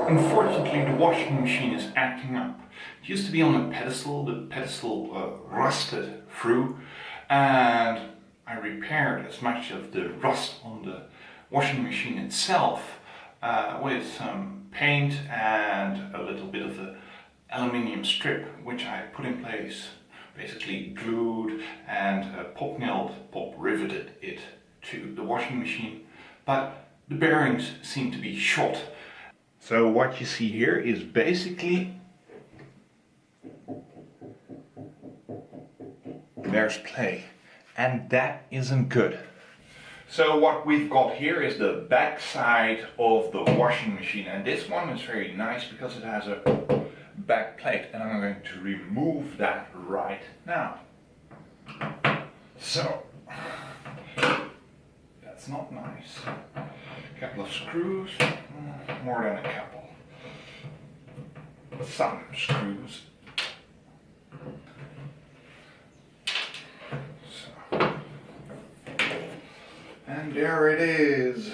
Unfortunately, the washing machine is acting up. It used to be on a pedestal, the pedestal rusted through, and I repaired as much of the rust on the washing machine itself with some paint and a little bit of the aluminium strip, which I put in place, basically glued and pop riveted it to the washing machine, but the bearings seem to be shot. So what you see here is basically, there's play, and that isn't good. So what we've got here is the back side of the washing machine, and this one is very nice because it has a back plate, and I'm going to remove that right now. So that's not nice. A couple of screws, more than a couple. Some screws. So. And there it is.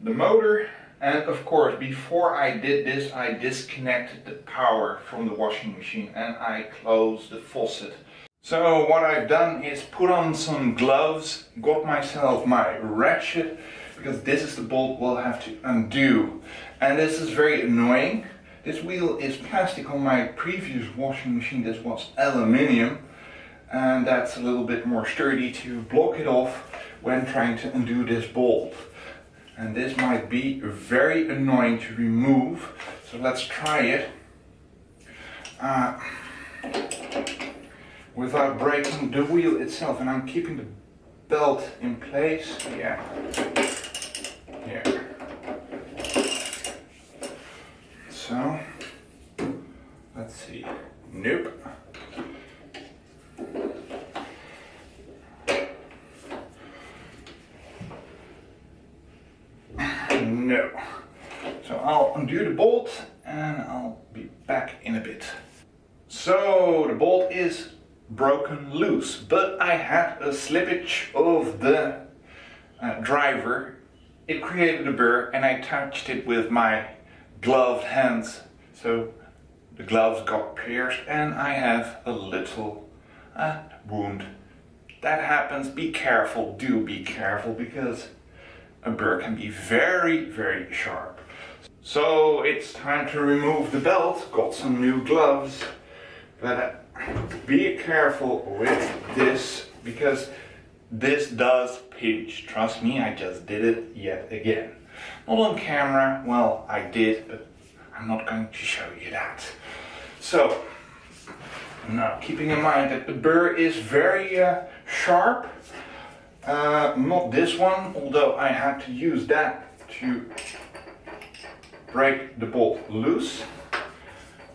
The motor, and of course before I did this I disconnected the power from the washing machine and I closed the faucet. So what I've done is put on some gloves, got myself my ratchet, because this is the bolt we'll have to undo. And this is very annoying. This wheel is plastic. On my previous washing machine this was aluminium, and that's a little bit more sturdy to block it off when trying to undo this bolt. And this might be very annoying to remove, so let's try it. Without breaking the wheel itself, and I'm keeping the belt in place. Yeah. So let's see. Nope. No. So I'll undo the bolt and I'll be back in a bit. So the bolt is broken loose, but I had a slippage of the driver. It created a burr and I touched it with my gloved hands. So the gloves got pierced and I have a little wound. That happens. Be careful, do be careful, because a burr can be very, very sharp. So it's time to remove the belt. Got some new gloves, but be careful with this because this does pinch. Trust me, I just did it yet again. Not on camera, well I did, but I'm not going to show you that. So now keeping in mind that the burr is very sharp. Not this one, although I had to use that to break the bolt loose.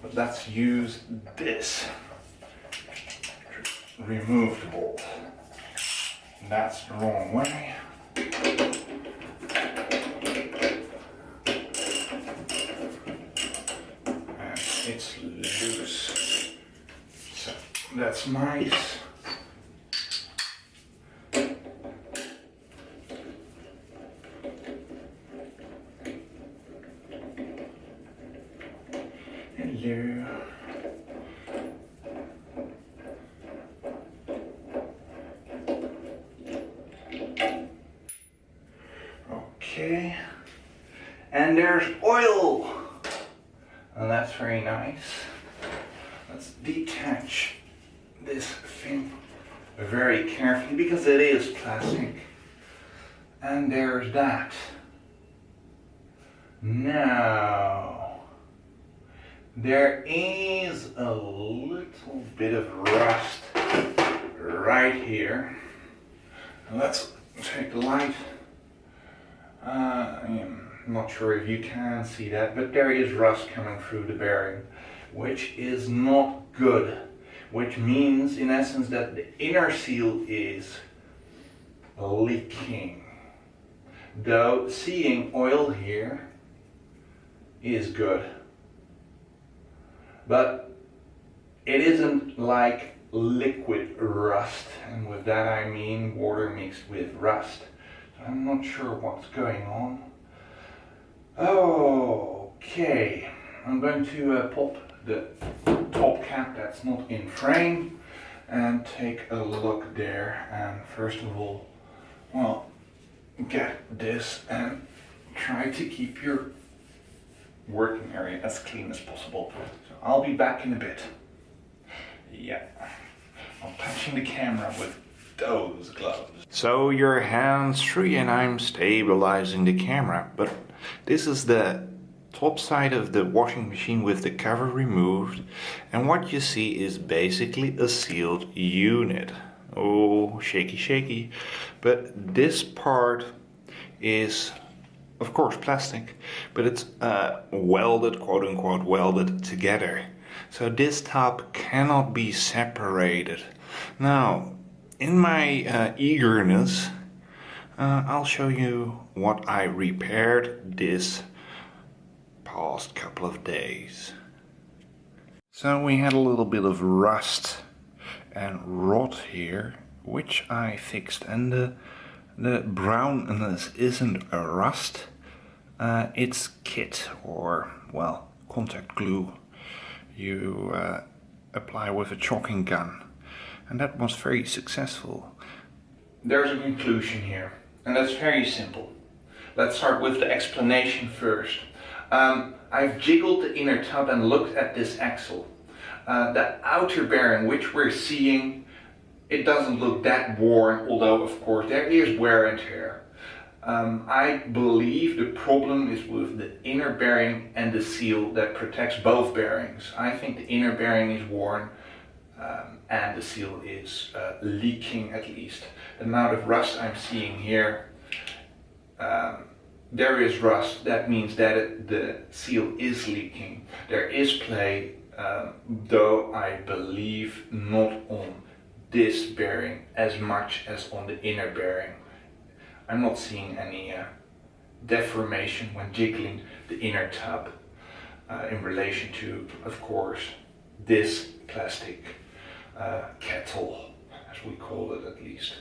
But let's use this to remove the bolt. That's the wrong way. And it's loose. So that's nice. Hello. Okay, and there's oil, and that's very nice. Let's detach this thing very carefully because it is plastic. And there's that. Now, there is a little bit of rust right here. Let's take the light. I'm not sure if you can see that, but there is rust coming through the bearing, which is not good. Which means, in essence, that the inner seal is leaking. Though seeing oil here is good. But it isn't like liquid rust, and with that I mean water mixed with rust. I'm not sure what's going on. Okay, I'm going to pop the top cap that's not in frame and take a look there. And first of all, well, get this and try to keep your working area as clean as possible. So I'll be back in a bit. Yeah, I'm touching the camera with those gloves. So your hands free and I'm stabilizing the camera, but this is the top side of the washing machine with the cover removed, and what you see is basically a sealed unit. Oh, shaky shaky. But this part is of course plastic, but it's welded, quote unquote welded together. So this top cannot be separated. Now, in my eagerness, I'll show you what I repaired this past couple of days. So we had a little bit of rust and rot here, which I fixed, and the brownness isn't a rust, it's kit, or well, contact glue you apply with a chalking gun, and that was very successful. There's a conclusion here, and that's very simple. Let's start with the explanation first. I've jiggled the inner tub and looked at this axle. The outer bearing, which we're seeing, it doesn't look that worn, although of course there is wear and tear. I believe the problem is with the inner bearing and the seal that protects both bearings. I think the inner bearing is worn and the seal is leaking at least. The amount of rust I'm seeing here, there is rust, that means that the seal is leaking. There is play, though I believe not on this bearing as much as on the inner bearing. I'm not seeing any deformation when jiggling the inner tub in relation to, of course, this plastic kettle, as we call it at least.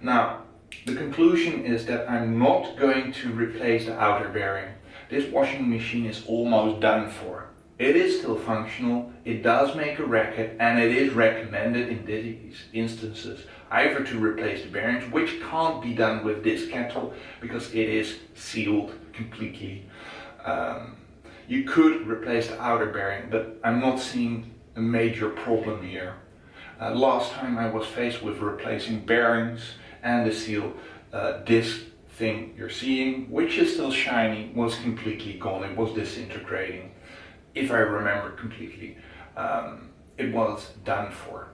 Now, the conclusion is that I'm not going to replace the outer bearing. This washing machine is almost done for. It is still functional, it does make a racket, and it is recommended in these instances either to replace the bearings, which can't be done with this kettle because it is sealed completely. You could replace the outer bearing, but I'm not seeing a major problem here. Last time I was faced with replacing bearings and the seal, this thing you're seeing, which is still shiny, was completely gone. It was disintegrating. If I remember completely, it was done for.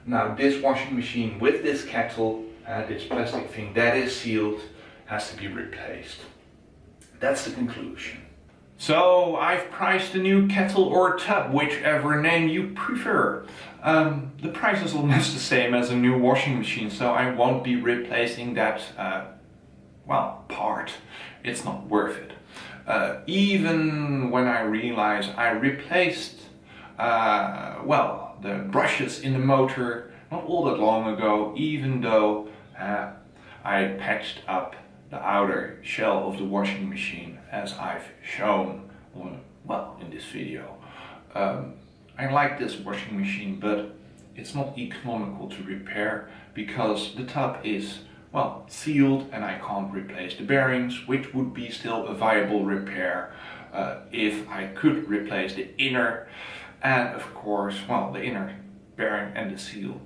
Now this washing machine with this kettle, this plastic thing that is sealed, has to be replaced. That's the conclusion. So I've priced a new kettle or tub, whichever name you prefer. The price is almost the same as a new washing machine, so I won't be replacing that, part. It's not worth it. Even when I realized I replaced, the brushes in the motor not all that long ago, even though I patched up the outer shell of the washing machine as I've shown in this video. I like this washing machine, but it's not economical to repair because the tub is sealed and I can't replace the bearings, which would be still a viable repair if I could replace the inner and of course, the inner bearing and the seal.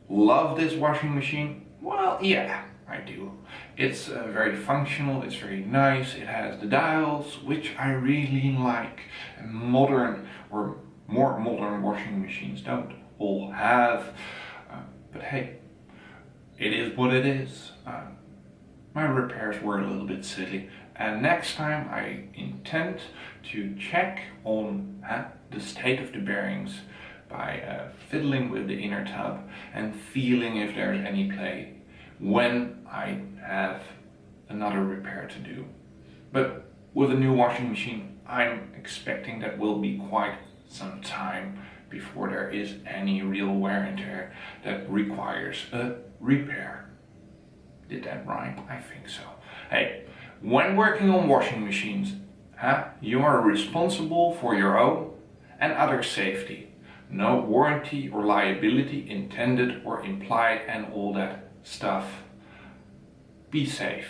Love this washing machine? Well, yeah, I do. It's very functional, it's very nice, it has the dials, which I really like. And modern or more modern washing machines don't all have, but hey, it is what it is. My repairs were a little bit silly, and next time I intend to check on the state of the bearings by fiddling with the inner tub and feeling if there's any play when I have another repair to do. But with a new washing machine, I'm expecting that will be quite some time before there is any real wear and tear that requires a repair. Did that rhyme? I think so. Hey, when working on washing machines, you are responsible for your own and others' safety. No warranty or liability intended or implied and all that stuff. Be safe.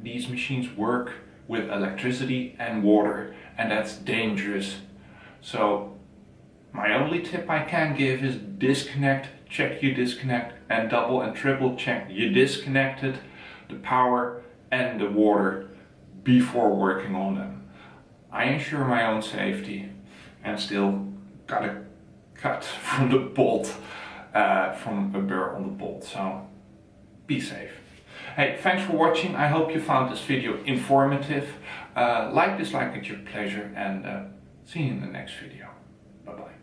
These machines work with electricity and water, and that's dangerous. So my only tip I can give is disconnect, check you disconnect, and double and triple check you disconnected the power and the water before working on them. I ensure my own safety and still got a cut from the bolt, from a burr on the bolt, so be safe. Hey, thanks for watching. I hope you found this video informative. Like, dislike at your pleasure, and see you in the next video. Bye bye.